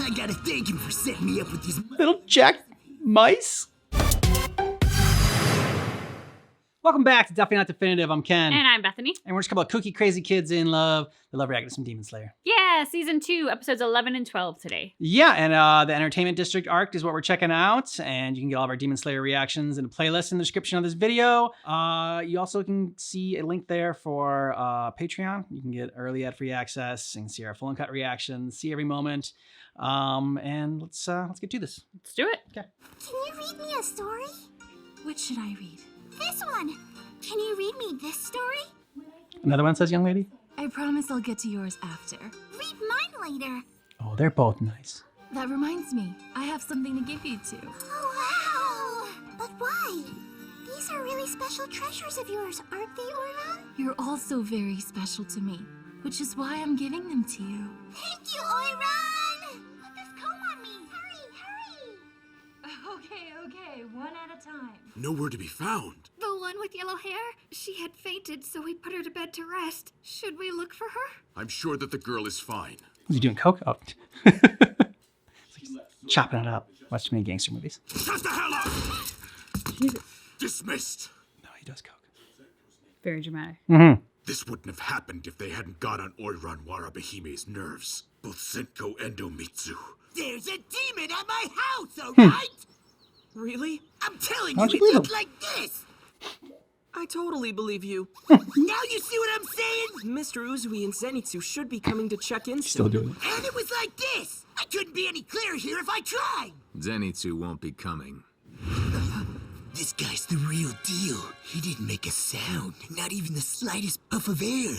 I gotta thank him for setting me up with these Little Jack mice. Welcome back to Definitely Not Definitive. I'm Ken. And I'm Bethany. And we're just a couple of kooky, crazy kids in love. They love reacting to some Demon Slayer. Yeah, season 2, episodes 11 and 12 today. Yeah, and the Entertainment District arc is what we're checking out. And you can get all of our Demon Slayer reactions in a playlist in the description of this video. You also can see a link there for Patreon. You can get early ad-free access and see our full uncut reactions, see every moment. And let's get to this. Let's do it. Okay. Can you read me a story? Which should I read? This one. Can you read me this story? Another one says young lady. I promise I'll get to yours after. Read mine later. Oh, they're both nice. That reminds me, I have something to give you two. Oh, wow. But why? These are really special treasures of yours, aren't they, Oiran? You're also very special to me, which is why I'm giving them to you. Thank you, Oiran! Put this comb on me. Hurry, hurry. Okay, one at a time. Nowhere to be found. The one with yellow hair? She had fainted, so we put her to bed to rest. Should we look for her? I'm sure that the girl is fine. Was he doing coke? Oh. It's like chopping it up. Watch too many gangster movies. Shut the hell up! Dismissed. No, he does coke. Very dramatic. Mm-hmm. This wouldn't have happened if they hadn't got on Oiran Warabehime's nerves. Both Senko and Omitsu. There's a demon at my house, alright? Really? I'm telling Why you, don't it you believe looked him? like this. I totally believe you. Now you see what I'm saying? Mr. Uzui and Zenitsu should be coming to check in Still soon. doing it. And it was like this. I couldn't be any clearer here if I tried. Zenitsu won't be coming. This guy's the real deal. He didn't make a sound, not even the slightest puff of air.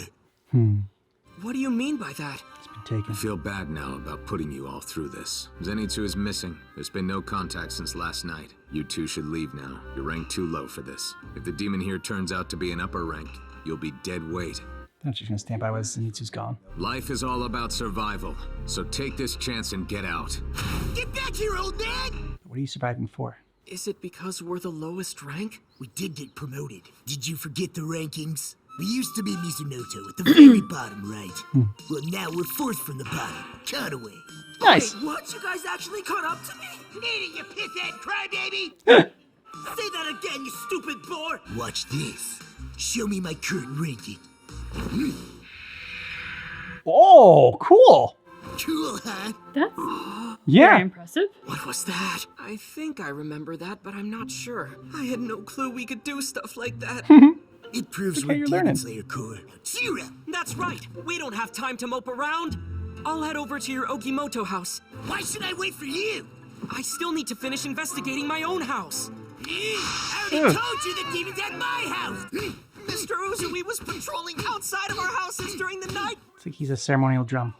What do you mean by that? It's been taken. I feel bad now about putting you all through this. Zenitsu is missing. There's been no contact since last night. You two should leave now. You're ranked too low for this. If the demon here turns out to be an upper rank, you'll be dead weight. I'm just gonna stand by when Zenitsu's gone. Life is all about survival, so take this chance and get out. Get back here, old man! What are you surviving for? Is it because we're the lowest rank? We did get promoted. Did you forget the rankings? We used to be Mizunoto at the very bottom, right? Well, now we're fourth from the bottom. Cut away. Nice. Wait, what? You guys actually caught up to me? Eat it, you pisshead crybaby! Say that again, you stupid bore! Watch this. Show me my current ranking. Oh, cool. Cool, huh? That's very Yeah. impressive. What was that? I think I remember that, but I'm not sure. I had no clue we could do stuff like that. It proves Okay, we're you're Demon learning. Slayer core. Cheer up! That's right. We don't have time to mope around. I'll head over to your Okimoto house. Why should I wait for you? I still need to finish investigating my own house. I already told you the demon's at my house! Mr. Uzui was patrolling outside of our houses during the night. It's like he's a ceremonial drum.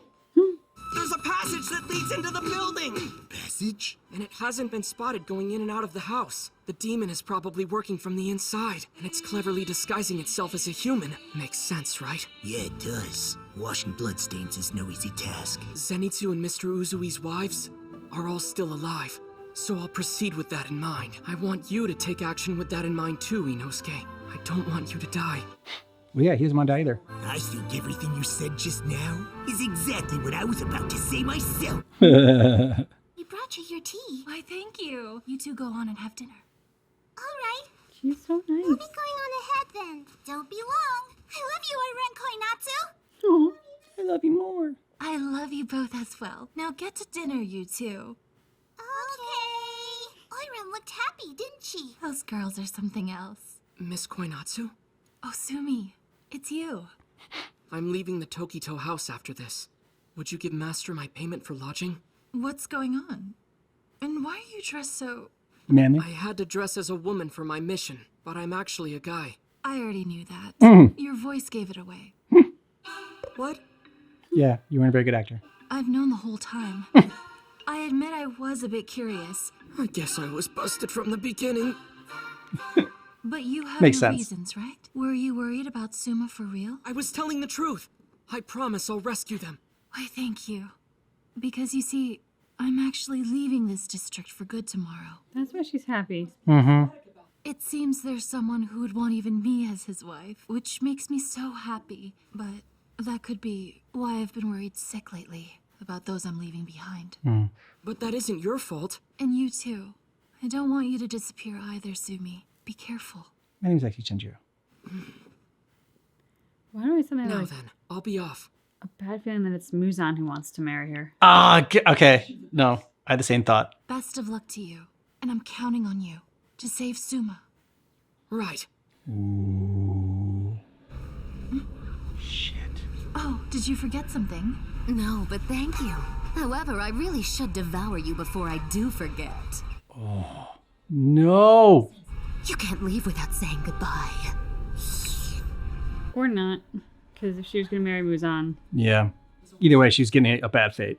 There's a passage that leads into the building. Passage? And it hasn't been spotted going in and out of the house. The demon is probably working from the inside, and it's cleverly disguising itself as a human. Makes sense, right? Yeah, it does. Washing bloodstains is no easy task. Zenitsu and Mr. Uzui's wives are all still alive, so I'll proceed with that in mind. I want you to take action with that in mind too, Inosuke. I don't want you to die. Well, yeah, he doesn't want to die either. I think everything you said just now is exactly what I was about to say myself. We brought you your tea. Why, thank you. You two go on and have dinner. All right. She's so We'll nice. be going on ahead then. Don't be long. I love you, Oiran Koinatsu. Oh, I love you more. I love you both as well. Now get to dinner, you two. Okay. Oiran looked happy, didn't she? Those girls are something else. Miss Koinatsu, Oh, Sumi, it's you. I'm leaving the Tokito house after this. Would you give Master my payment for lodging? What's going on? And why are you dressed so... Manly. I had to dress as a woman for my mission, but I'm actually a guy. I already knew that. Your voice gave it away. What? Yeah, you weren't a very good actor. I've known the whole time. I admit I was a bit curious, I guess I was busted from the beginning. but you have Makes your sense. reasons, right? Were you worried about Suma for real? I was telling the truth. I promise I'll rescue them. Why, thank you. Because you see, I'm actually leaving this district for good tomorrow. that's why she's happy. Mm-hmm. It seems there's someone who would want even me as his wife, which makes me so happy. But that could be why I've been worried sick lately. about those I'm leaving behind. But that isn't your fault. And you too. I don't want you to disappear either, Sumi. Be careful. My name's actually Chenjiro. Why do I something Now like then, I'll be off. a bad feeling that it's Muzan who wants to marry her? Okay. No, I had the same thought. Best of luck to you. And I'm counting on you to save Suma. Right. Ooh. Shit. Oh, did you forget something? No, but thank you. However, I really should devour you before I do forget. No. You can't leave without saying goodbye. Or not. Because if she was going to marry Muzan. Yeah. Either way, she's getting a bad fate.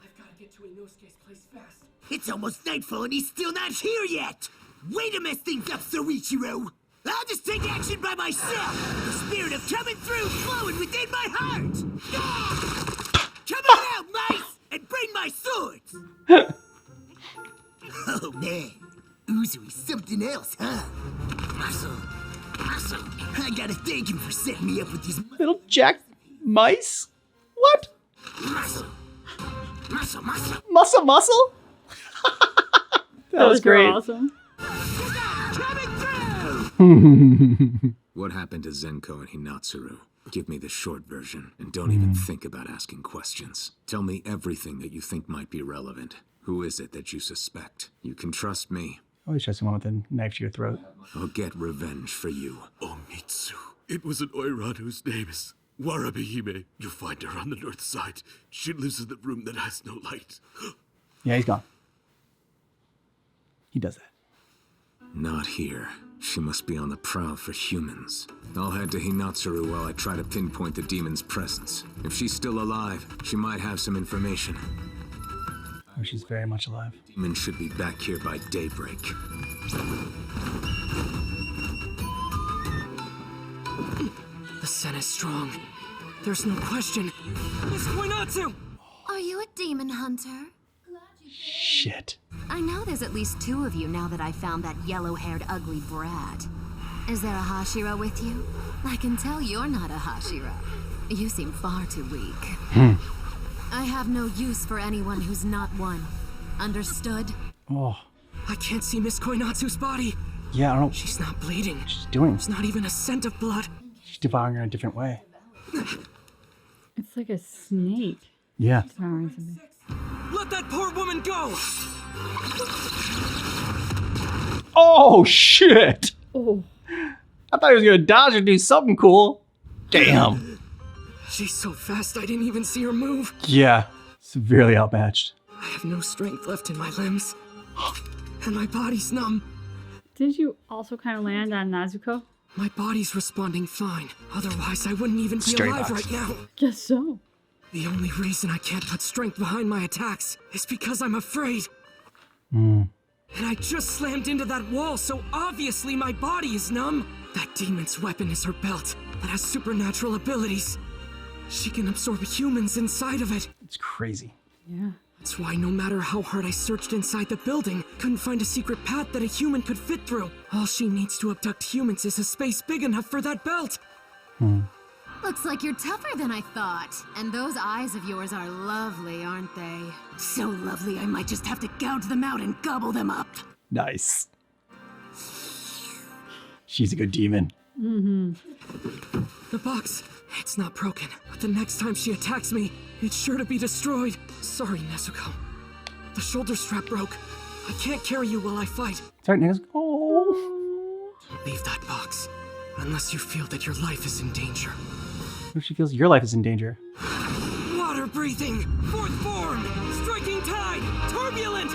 I've got to get to Inosuke's place fast. It's almost nightfall and he's still not here yet! Way to mess things up, Soichiro! I'll just take action by myself! The spirit of coming through flowing within my heart! Ah! Come on out, mice! And bring my swords! Oh man, Uzui's something else, huh? Muscle. I gotta thank him for setting me up with these Little Jack mice? What? muscle. Muscle? That was Those were great. awesome. Coming through! What happened to Zenko and Hinatsuru? Give me the short version, and don't even think about asking questions. Tell me everything that you think might be relevant. Who is it that you suspect? You can trust me. Always trust someone with a knife to your throat. I'll get revenge for you. Omitsu. It was an Oiran whose name is Warabehime. You'll find her on the north side. She lives in the room that has no light. Yeah, he's gone. He does that. Not here. She must be on the prowl for humans. I'll head to Hinatsuru while I try to pinpoint the demon's presence. If she's still alive, she might have some information. Oh, she's very much alive. Demon should be back here by daybreak. The scent is strong. There's no question. Miss Koinatsu! Are you a demon hunter? Shit. I know there's at least 2 of you now that I found that yellow-haired ugly brat. Is there a Hashira with you? I can tell you're not a Hashira. You seem far too weak. I have no use for anyone who's not one. Understood? Oh, I can't see Miss Koinatsu's body. yeah, I don't know what She's not bleeding. she's doing. There's not even a scent of blood. She's devouring her in a different way. It's like a snake. Yeah. Devouring something. Let that poor woman go! Oh, shit. Oh. I thought he was going to dodge or do something cool. Damn. She's so fast I didn't even see her move. Yeah. Severely outmatched. I have no strength left in my limbs. And my body's numb. Did you also kind of land on Nezuko? My body's responding fine. Otherwise, I wouldn't even be Straight alive box. right now. Guess so. The only reason I can't put strength behind my attacks is because I'm afraid. Hmm. And I just slammed into that wall, so obviously my body is numb. That demon's weapon is her belt that has supernatural abilities. She can absorb humans inside of it. It's crazy. Yeah. That's why no matter how hard I searched inside the building, couldn't find a secret path that a human could fit through. All she needs to abduct humans is a space big enough for that belt. Looks like you're tougher than I thought. And those eyes of yours are lovely, aren't they? So lovely I might just have to gouge them out and gobble them up. Nice. She's a good demon. The box, it's not broken, but the next time she attacks me, it's sure to be destroyed. Sorry, Nezuko. The shoulder strap broke. I can't carry you while I fight. Sorry, niggas. Oh. Leave that box, unless you feel that your life is in danger. What if she feels your life is in danger? Water breathing, fourth form, striking tide, turbulent.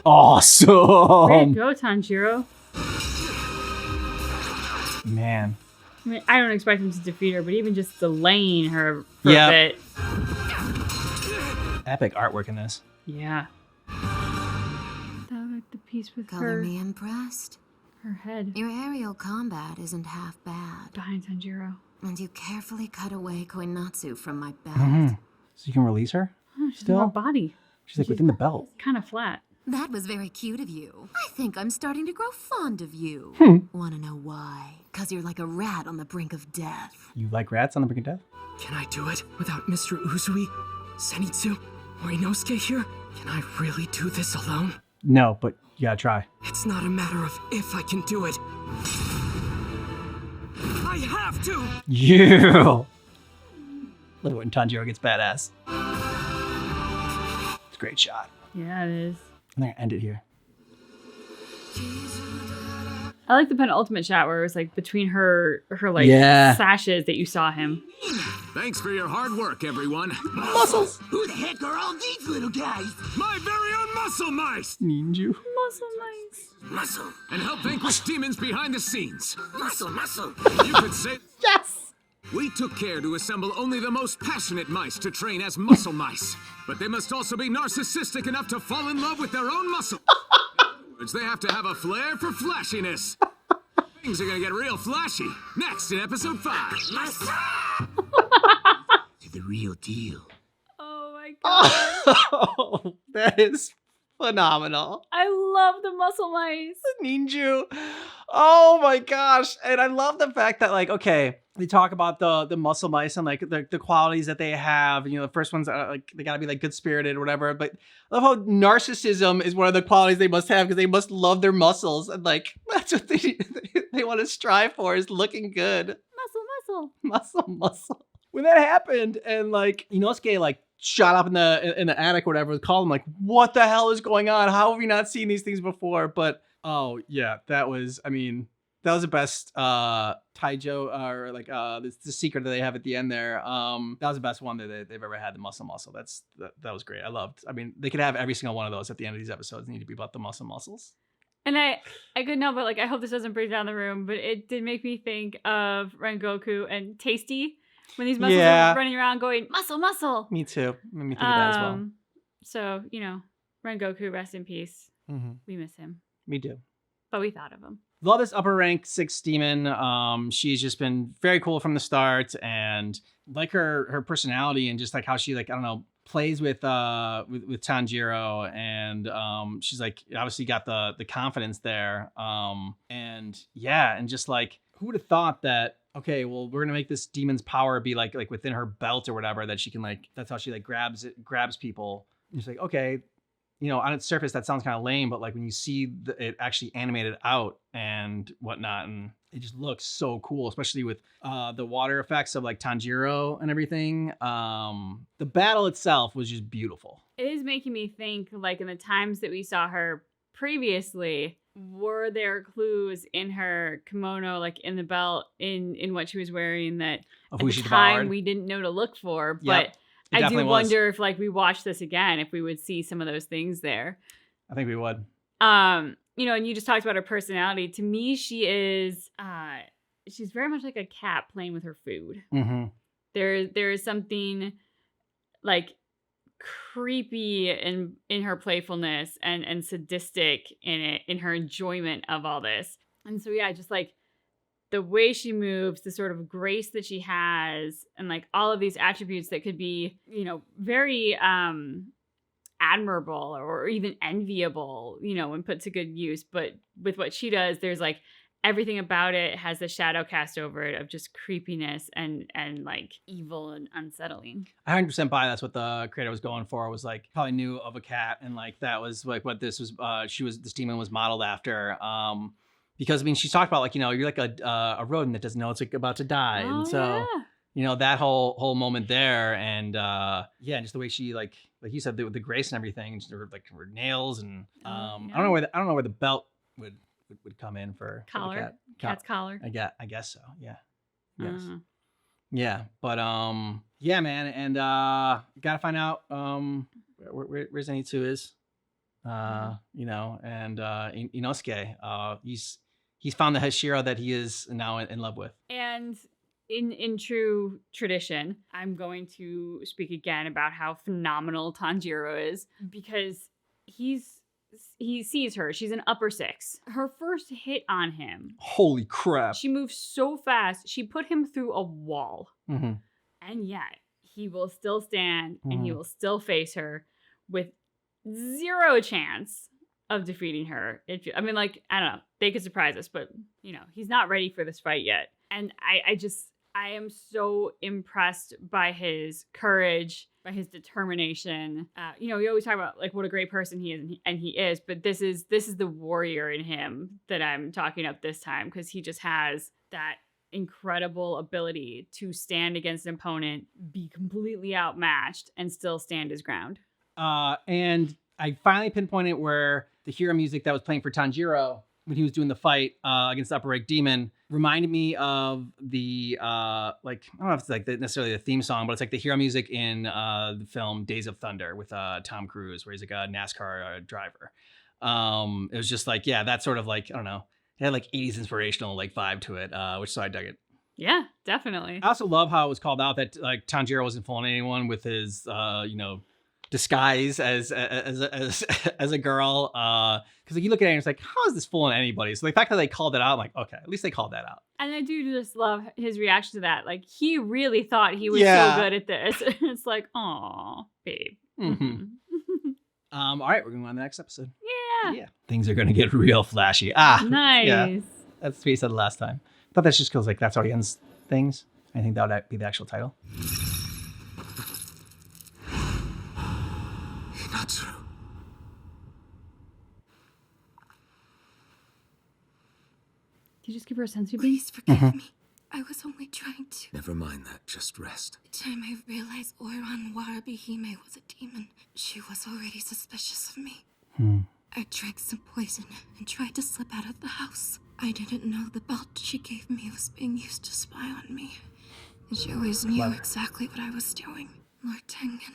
Way to Awesome. go, Tanjiro. Man. I mean, I don't expect him to defeat her, but even just delaying her for Yeah. a bit. Epic artwork in this. Yeah. That like the piece with Color her, me impressed. her head Your aerial combat isn't half bad. behind Tanjiro. And you carefully cut away Koinatsu from my belt. So you can release her? Oh, she's Still? more body. She's like within the belt. Kind of flat. That was very cute of you. I think I'm starting to grow fond of you. Wanna know why? 'cause you're like a rat on the brink of death. You like rats on the brink of death? Can I do it without Mr. Uzui, Zenitsu, or Inosuke here? Can I really do this alone? No, but you gotta try. It's not a matter of if I can do it. I have to! You! Look when Tanjiro gets badass. It's a great shot. Yeah, it is. I'm gonna end it here. I like the penultimate shot where it was like between her like Yeah. sashes that you saw him. Thanks for your hard work, everyone. Muscles! Who the heck are all these little guys? My very own muscle mice! Ninju. Muscle mice. Muscle, And help vanquish demons behind the scenes. muscle, muscle. You could say Yes! we took care to assemble only the most passionate mice to train as muscle mice. But they must also be narcissistic enough to fall in love with their own muscle. They have to have a flair for flashiness. Things are gonna get real flashy next in episode 5. To the real deal. Oh my god. Oh, that is phenomenal. I love the muscle mice. Ninju. Oh my gosh. And I love the fact that, like, okay, they talk about the muscle mice and like the qualities that they have. You know, the first ones are like they gotta be like good spirited or whatever. But I love how narcissism is one of the qualities they must have because they must love their muscles. And like that's what they want to strive for is looking good. Muscle. When that happened and like Inosuke like shot up in the attic or whatever, called him like, what the hell is going on? How have we not seen these things before? But oh yeah, that was the best Taijo or like the secret that they have at the end there. That was the best one that they've ever had, the muscle. That was great. I mean, they could have every single one of those at the end of these episodes need to be about the muscles. And I couldn't help but like I hope this doesn't break down the room, but it did make me think of Rengoku and Tasty when these muscles are running around going muscle. Me too. Made me think of that as well. So, you know, Rengoku, rest in peace. Mm-hmm. We miss him. Me too. But we thought of him. Love this upper rank 6 demon. She's just been very cool from the start, and like her personality and just like how she like I don't know plays with Tanjiro, and she's like obviously got the confidence there. And yeah, and just like who would have thought that? Okay, well we're gonna make this demon's power be like within her belt or whatever that she can like. That's how she like grabs people. And it's like okay. You know, on its surface, that sounds kind of lame, but like when you see it actually animated out and whatnot, and it just looks so cool, especially with the water effects of like Tanjiro and everything. The battle itself was just beautiful. It is making me think, like in the times that we saw her previously, were there clues in her kimono, like in the belt, in what she was wearing that Of at who the she time devoured. we didn't know to look for, Yep. but It I do definitely was. wonder if like we watch this again, if we would see some of those things there. I think we would. You know, and you just talked about her personality. To me, she is she's very much like a cat playing with her food. Mm-hmm. There is something like creepy in her playfulness and sadistic in her enjoyment of all this. And so yeah, just like the way she moves, the sort of grace that she has, and like all of these attributes that could be, you know, very admirable or even enviable, you know, when put to good use. But with what she does, there's like everything about it has the shadow cast over it of just creepiness and like evil and unsettling. 100% buy that's what the creator was going for. Was like probably knew of a cat, and like that was like what this was. This demon was modeled after. Because I mean, she talked about like, you know, you're like a rodent that doesn't know it's like about to die, and so Yeah. you know that whole moment there, and yeah, and just the way she like you said the grace and everything, and her nails, and I don't know where the belt would come in for the Collar. Cat's collar. I guess so. Yeah. Yes. Uh-huh. Yeah, but yeah, man, and gotta find out where Zenitsu is. You know, and Inosuke, he's found the Hashira that he is now in love with. And in true tradition, I'm going to speak again about how phenomenal Tanjiro is, because he sees her. She's an upper 6. Her first hit on him, Holy crap! she moves so fast. She put him through a wall, Mm-hmm. and yet he will still stand and he will still face her with zero chance of defeating her. I mean, like, I don't know. They could surprise us, but, you know, he's not ready for this fight yet. And I am so impressed by his courage, by his determination. You know, we always talk about like what a great person he is, and he is, but this is the warrior in him that I'm talking up this time, because he just has that incredible ability to stand against an opponent, be completely outmatched, and still stand his ground. And I finally pinpointed where the hero music that was playing for Tanjiro when he was doing the fight against the Upper Rank Demon reminded me of the like, I don't know if it's like necessarily the theme song, but it's like the hero music in the film Days of Thunder with Tom Cruise, where he's like a NASCAR driver. It was just like, yeah, that sort of like, I don't know, it had like 80s inspirational like vibe to it, so I dug it. Yeah, definitely. I also love how it was called out that like Tanjiro wasn't fooling anyone with his you know, disguise as a girl, because like you look at it and it's like, how is this fooling anybody? So the fact that they called it out, I'm like, okay, at least they called that out. And I do just love his reaction to that. Like, he really thought he was so good at this. It's like, aw, babe. Mm-hmm. All right, we're going on to the next episode. Yeah. Things are gonna get real flashy. Nice. Yeah, that's what we said last time. I thought that's just because like that's how he ends things. I think that would be the actual title. Not Did you just give her a sensory Please beat? forgive me. I was only trying to. Never mind that. Just rest. The time I realized Oiran Warabihime was a demon, she was already suspicious of me. I drank some poison and tried to slip out of the house. I didn't know the belt she gave me was being used to spy on me. And she always knew exactly what I was doing. Lord Tengen,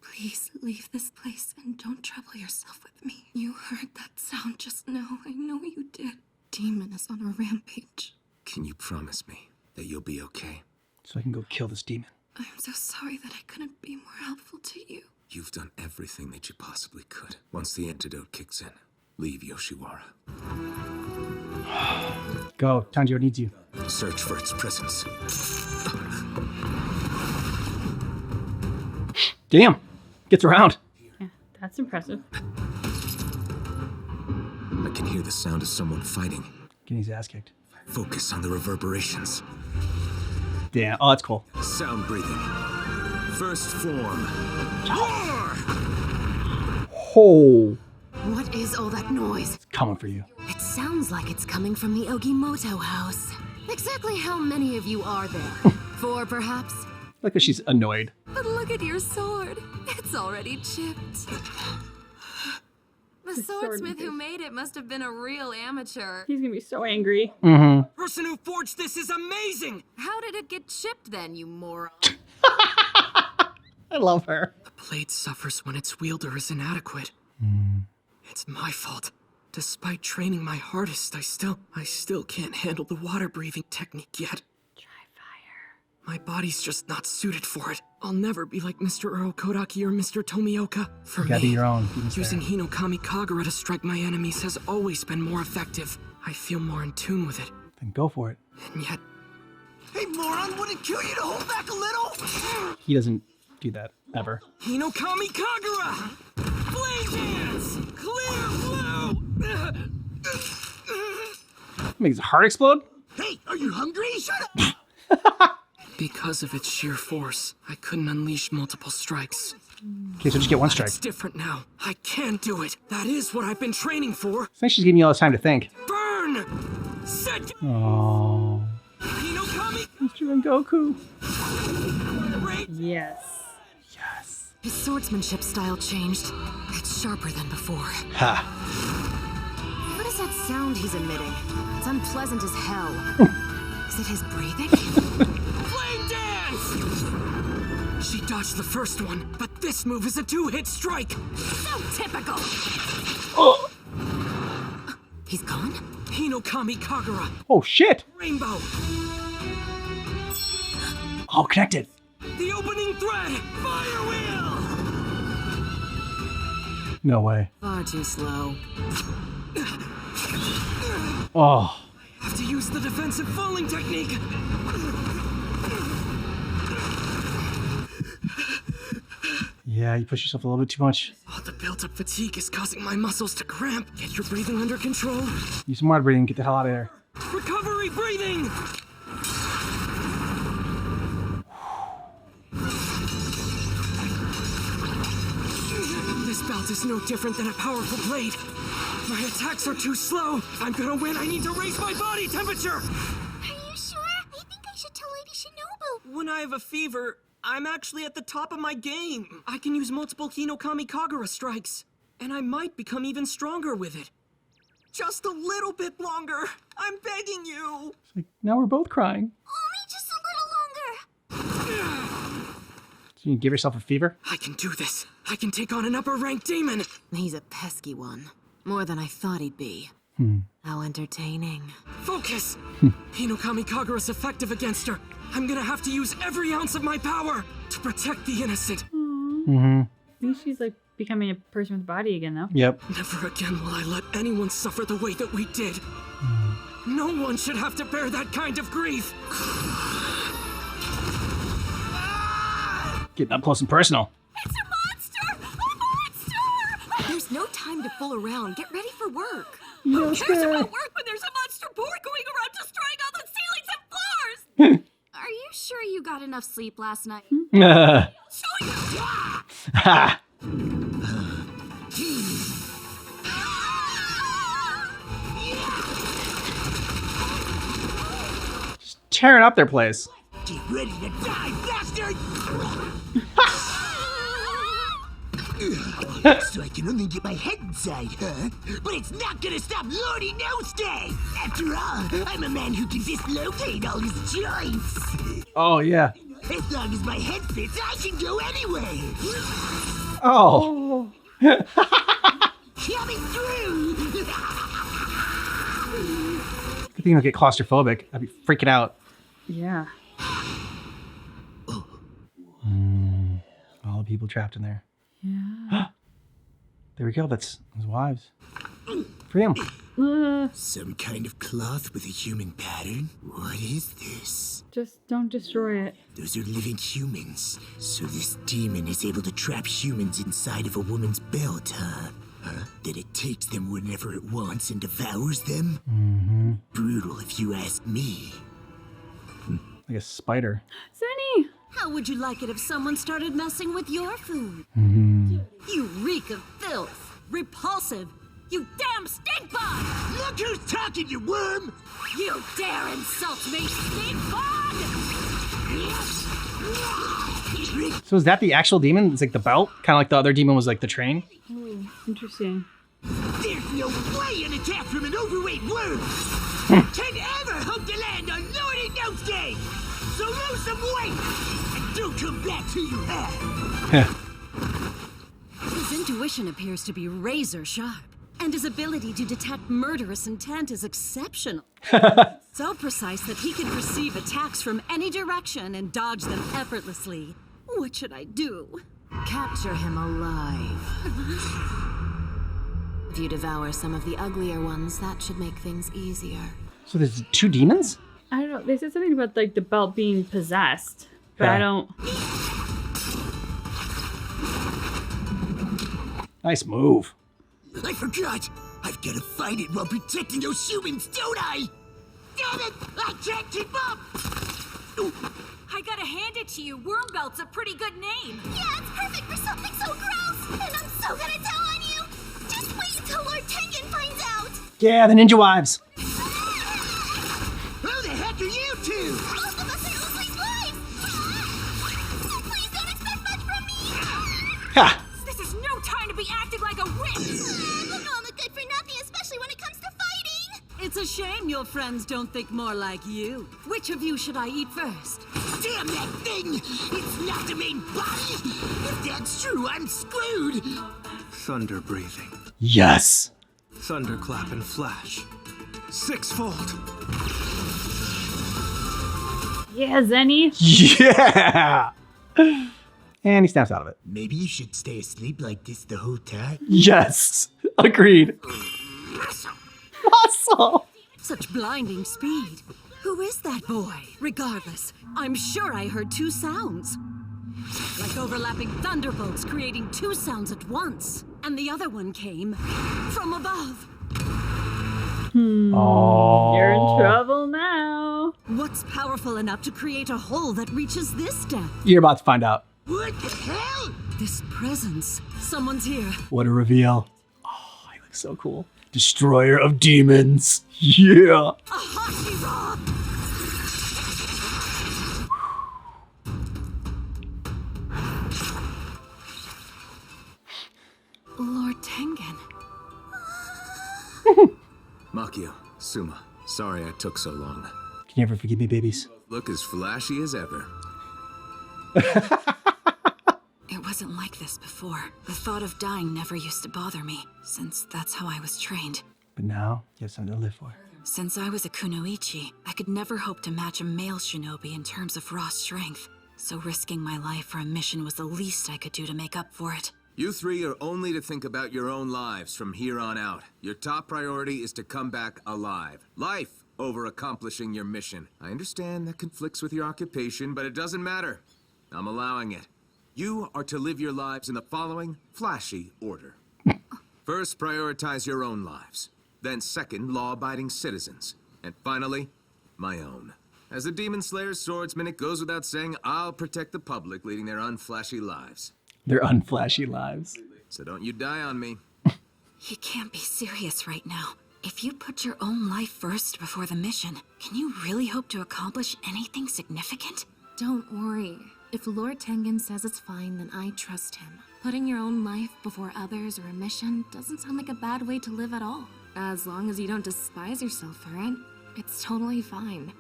please leave this place and don't trouble yourself with me. You heard that sound just now. I know you did. Demon is on a rampage. Can you promise me that you'll be okay? So I can go kill this demon. I'm so sorry that I couldn't be more helpful to you. You've done everything that you possibly could. Once the antidote kicks in, leave Yoshiwara. Go, Tanjiro needs you. Search for its presence. Damn, gets around. Yeah, that's impressive. I can hear the sound of someone fighting. Getting his ass kicked. Focus on the reverberations. Damn, oh, that's cool. Sound breathing. First form. Oh, What is all that noise? it's coming for you. It sounds like it's coming from the Ogimoto house. Exactly how many of you are there? 4, perhaps? Look at she's annoyed. But look at your sword. It's already chipped. The swordsmith who made it must have been a real amateur. He's gonna be so angry. Mm-hmm. Person who forged this is amazing! How did it get chipped then, you moron? I love her. The blade suffers when its wielder is inadequate. It's my fault. Despite training my hardest, I still can't handle the water breathing technique yet. Try fire. My body's just not suited for it. I'll never be like Mr. Uro Kodaki or Mr. Tomioka. For You gotta do me, your own. using Hinokami Kagura to strike my enemies has always been more effective. I feel more in tune with it. Then go for it. And yet, Hey, moron, would it kill you to hold back a little? He doesn't do that ever. Hinokami Kagura! Flame dance! Clear flow! Makes his heart explode? Hey, are you hungry? Shut up! Because of its sheer force, I couldn't unleash multiple strikes. Okay, so just get one strike. It's different now. I can do it. That is what I've been training for. I think she's giving you all this time to think. Burn! Set! Oh, Hinokami! Mr. and Goku. Yes. Yes. His swordsmanship style changed. It's sharper than before. Ha. What is that sound he's emitting? It's unpleasant as hell. Is it his breathing? Flame dance! She dodged the first one, but this move is a 2-hit strike. So typical! Oh. He's gone? Hinokami Kagura. Oh shit. Rainbow. All connected. The opening thread. Fire wheel. No way. Far too slow. Oh. Have to use the defensive falling technique. Yeah, you push yourself a little bit too much. All the built-up fatigue is causing my muscles to cramp. Get your breathing under control. Use some water breathing. Get the hell out of there. Recovery breathing! This belt is no different than a powerful blade. My attacks are too slow. If I'm gonna win, I need to raise my body temperature! Are you sure? I think I should tell Lady Shinobu. When I have a fever, I'm actually at the top of my game. I can use multiple Hinokami Kagura strikes. And I might become even stronger with it. Just a little bit longer. I'm begging you. It's like, now we're both crying. Only just a little longer. So you give yourself a fever? I can do this. I can take on an upper-ranked demon. He's a pesky one. More than I thought he'd be. How entertaining. Focus! Hinokami Kagura's effective against her. I'm gonna have to use every ounce of my power to protect the innocent. At least she's like becoming a person with a body again, though. Yep. Never again will I let anyone suffer the way that we did. No one should have to bear that kind of grief. Getting up close and personal. It's a monster! A monster! There's no time to fool around. Get ready for work. Who cares about work when there's a monster boar going around destroying all the ceilings and floors? Are you sure you got enough sleep last night? Show you! Ha! Just tearing up their place. Get ready to die, bastard! So I can only get my head inside, huh? But it's not gonna stop Lordy Nosday! After all, I'm a man who can dislocate all his joints! Oh, yeah. As long as my head fits, I can go anyway! Oh. Coming through! Good thing you don't get claustrophobic. I'd be freaking out. Yeah. All the people trapped in there. Yeah. There we go. That's his wives. Free him. Some kind of cloth with a human pattern? What is this? Just don't destroy it. Those are living humans. So this demon is able to trap humans inside of a woman's belt, huh? That it takes them whenever it wants and devours them? Brutal if you ask me. Like a spider. Sunny! How would you like it if someone started messing with your food? You reek of filth. Repulsive. You damn stink bug! Look who's talking, you worm! You dare insult me, stink bug! So is that the actual demon? It's like the belt? Kind of like the other demon was like the train? Ooh, interesting. There's no way an attack from an overweight worm can ever hope to land on Lordy Nosday! So lose some weight and don't come back till you have! His intuition appears to be razor sharp, and his ability to detect murderous intent is exceptional. So precise that he can perceive attacks from any direction and dodge them effortlessly. What should I do? Capture him alive. If you devour some of the uglier ones, that should make things easier. So there's two demons? I don't know. They said something about like the belt being possessed, but I don't. Nice move. I forgot! I've got to fight it while protecting those humans, don't I? Damn it! I can't keep up! I gotta hand it to you. Wormbelt's a pretty good name. Yeah, it's perfect for something so gross! And I'm so gonna tell on you! Just wait until Lord Tengen finds out! Yeah, the ninja wives. Who the heck are you two? Both of us are Oakley's wives! So please don't expect much from me! Ha! This is no time to be acting like a witch. Look, I'm a good for nothing, especially when it comes to fighting! It's a shame your friends don't think more like you. Which of you should I eat first? Damn that thing! It's not the main body! If that's true, I'm screwed! Thunder breathing. Yes. Thunderclap and flash. Sixfold. Yeah, Zenny. Yeah. And he snaps out of it. Maybe you should stay asleep like this the whole time? Yes. Agreed. Muscle. Such blinding speed. Who is that boy? Regardless, I'm sure I heard two sounds. Like overlapping thunderbolts creating two sounds at once. And the other one came from above. Oh. You're in trouble now. What's powerful enough to create a hole that reaches this depth? You're about to find out. What the hell? This presence. Someone's here. What a reveal. Oh, he looks so cool. Destroyer of demons. Yeah. A Hashira! Lord Tengen. Makio, Suma, sorry I took so long. Can you ever forgive me, babies? Look as flashy as ever. It wasn't like this before. The thought of dying never used to bother me, since that's how I was trained. But now, you have something to live for. Since I was a kunoichi, I could never hope to match a male shinobi in terms of raw strength. So risking my life for a mission was the least I could do to make up for it. You three are only to think about your own lives from here on out. Your top priority is to come back alive. Life over accomplishing your mission. I understand that conflicts with your occupation, but it doesn't matter. I'm allowing it. You are to live your lives in the following flashy order. First, prioritize your own lives. Then second, law-abiding citizens. And finally, my own. As a Demon Slayer's swordsman, it goes without saying I'll protect the public leading their unflashy lives. Their unflashy lives. So don't you die on me. You can't be serious right now. If you put your own life first before the mission, can you really hope to accomplish anything significant? Don't worry. If Lord Tengen says it's fine, then I trust him. Putting your own life before others or a mission doesn't sound like a bad way to live at all. As long as you don't despise yourself for it, it's totally fine.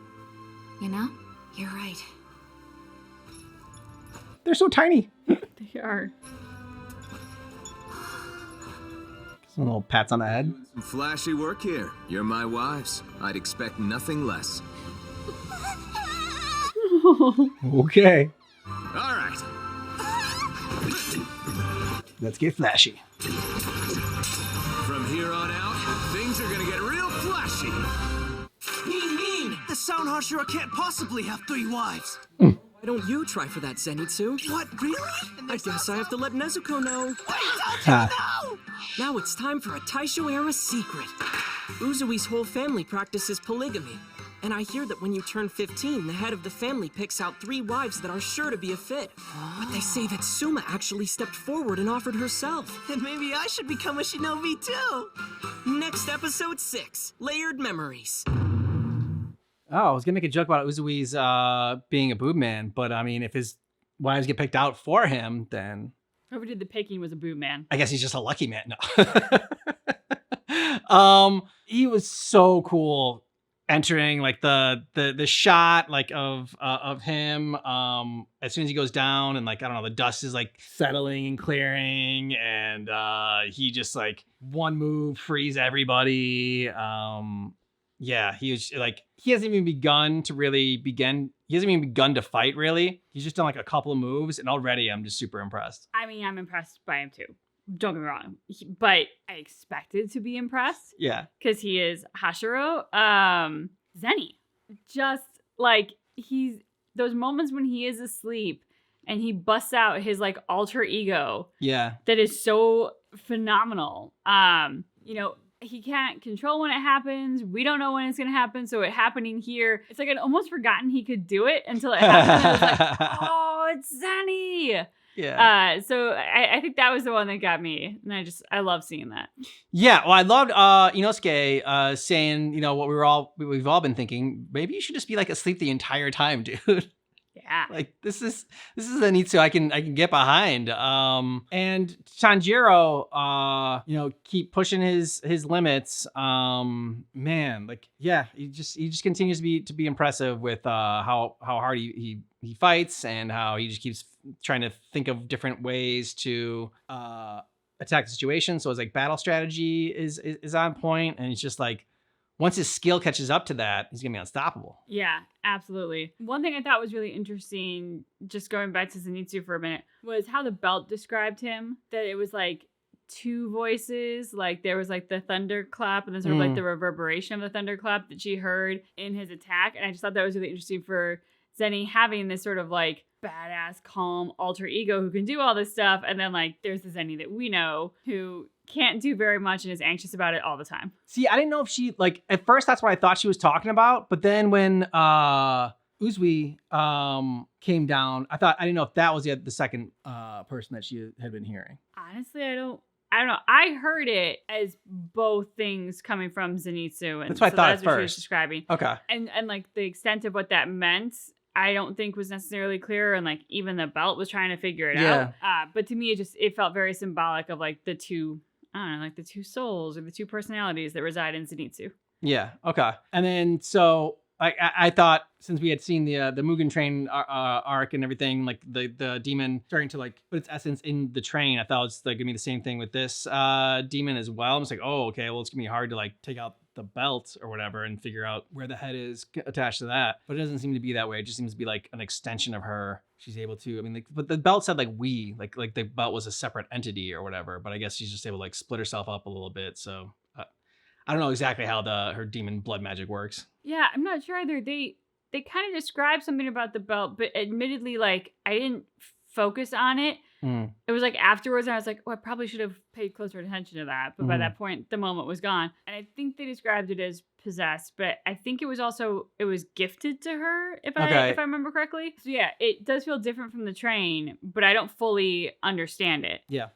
You know? You're right. They're so tiny. They are. Some little pats on the head. Some flashy work here. You're my wives. I'd expect nothing less. Okay. All right. Let's get flashy. From here on out, things are gonna get real flashy. Mean! The Sound Hashira can't possibly have 3 wives. Why don't you try for that, Zenitsu? What, really? I guess I have to let Nezuko know. Ha. Now it's time for a Taisho-era secret. Uzui's whole family practices polygamy. And I hear that when you turn 15, the head of the family picks out 3 wives that are sure to be a fit. But they say that Suma actually stepped forward and offered herself. Then maybe I should become a shinobi too. Next episode 6, Layered Memories. Oh, I was gonna make a joke about Uzui's being a boob man, but I mean, if his wives get picked out for him, then Whoever did the picking was a boot man. I guess he's just a lucky man. No. He was so cool entering like the shot like of him as soon as he goes down and like I don't know, the dust is like settling and clearing and he just like one move frees everybody. Yeah, he was like, he hasn't even begun to fight really. He's just done like a couple of moves and already I'm just super impressed. I mean, I'm impressed by him too. Don't get me wrong. But I expected to be impressed. Yeah. Because he is Hashiro. Zenny. Just like those moments when he is asleep and he busts out his like alter ego. Yeah. That is so phenomenal. You know, he can't control when it happens. We don't know when it's going to happen. So it happening here, it's like I'd almost forgotten he could do it until it happened. I was like, oh, it's Zenny. Yeah. So I think that was the one that got me. And I love seeing that. Yeah. Well, I loved Inosuke saying, you know, what we've all been thinking, maybe you should just be like asleep the entire time, dude. Yeah. Like this is a Zenitsu I can get behind. And Tanjiro, you know, keep pushing his limits. Man, like yeah, he just continues to be impressive with how hard he fights and how he just keeps trying to think of different ways to attack the situation. So his like battle strategy is on point, and it's just like once his skill catches up to that, he's gonna be unstoppable. Yeah, absolutely. One thing I thought was really interesting, just going back to Zenitsu for a minute, was how the belt described him. That it was like 2 voices, like there was like the thunderclap and then sort of like the reverberation of the thunderclap that she heard in his attack. And I just thought that was really interesting for Zenny having this sort of like badass, calm alter ego who can do all this stuff. And then like there's the Zenny that we know who can't do very much and is anxious about it all the time. See, I didn't know if she, like, at first that's what I thought she was talking about. But then when Uzui came down, I didn't know if that was the second person that she had been hearing. Honestly, I don't know. I heard it as both things coming from Zenitsu. And That's what I thought at what she was first. describing. Okay. And like the extent of what that meant, I don't think was necessarily clear. And like even the belt was trying to figure it out. But to me, it felt very symbolic of like the two souls or the two personalities that reside in Zenitsu. Yeah. Okay. And then so I thought since we had seen the Mugen Train arc and everything, like the demon starting to like put its essence in the train, I thought it was like gonna be the same thing with this demon as well. I'm just like, oh, okay, well it's gonna be hard to like take out the belt or whatever and figure out where the head is attached to that. But it doesn't seem to be that way. It just seems to be like an extension of her. She's able to, I mean, like, but the belt said like like the belt was a separate entity or whatever. But I guess she's just able to like split herself up a little bit. So I don't know exactly how her demon blood magic works. Yeah, I'm not sure either. They kind of described something about the belt, but admittedly, like I didn't focus on it. It was like afterwards, and I was like, oh, I probably should have paid closer attention to that. But by that point, the moment was gone. And I think they described it as possessed, but I think it was gifted to her, if I remember correctly. So yeah, it does feel different from the train, but I don't fully understand it. Yeah.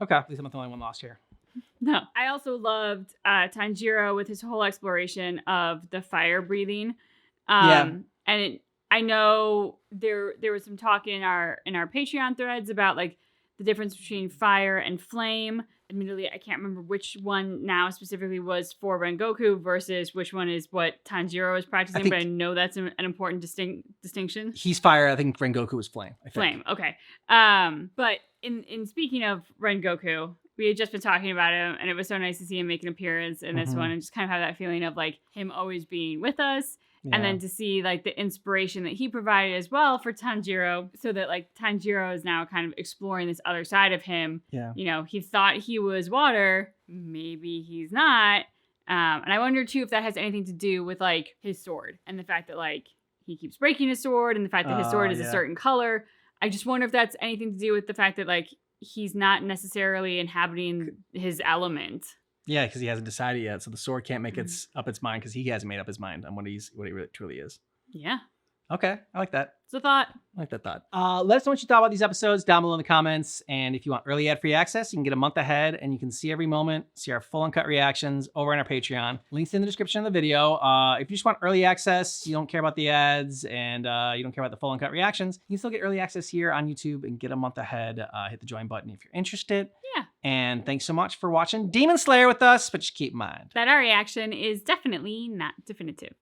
Okay. At least I'm not the only one lost here. No. I also loved Tanjiro with his whole exploration of the fire breathing. And I know there was some talk in our Patreon threads about like the difference between fire and flame. Admittedly, I can't remember which one now specifically was for Rengoku versus which one is what Tanjiro is practicing, but I know that's an important distinction. He's fire. I think Rengoku was flame. Flame, okay. But in speaking of Rengoku, we had just been talking about him, and it was so nice to see him make an appearance in this one and just kind of have that feeling of like him always being with us. Yeah. And then to see like the inspiration that he provided as well for Tanjiro, so that like Tanjiro is now kind of exploring this other side of him. Yeah. You know, he thought he was water. Maybe he's not. And I wonder too if that has anything to do with like his sword and the fact that like he keeps breaking his sword and the fact that his sword is a certain color. I just wonder if that's anything to do with the fact that like he's not necessarily inhabiting his element. Yeah, because he hasn't decided yet, so the sword can't make up its mind because he hasn't made up his mind on what he really, truly is. Yeah. Okay, I like that. It's a thought. I like that thought. Let us know what you thought about these episodes down below in the comments. And if you want early ad-free access, you can get a month ahead and you can see every moment, see our full uncut reactions over on our Patreon. Links in the description of the video. If you just want early access, you don't care about the ads, and you don't care about the full uncut reactions, you can still get early access here on YouTube and get a month ahead. Hit the join button if you're interested. Yeah. And thanks so much for watching Demon Slayer with us, but just keep in mind that our reaction is definitely not definitive.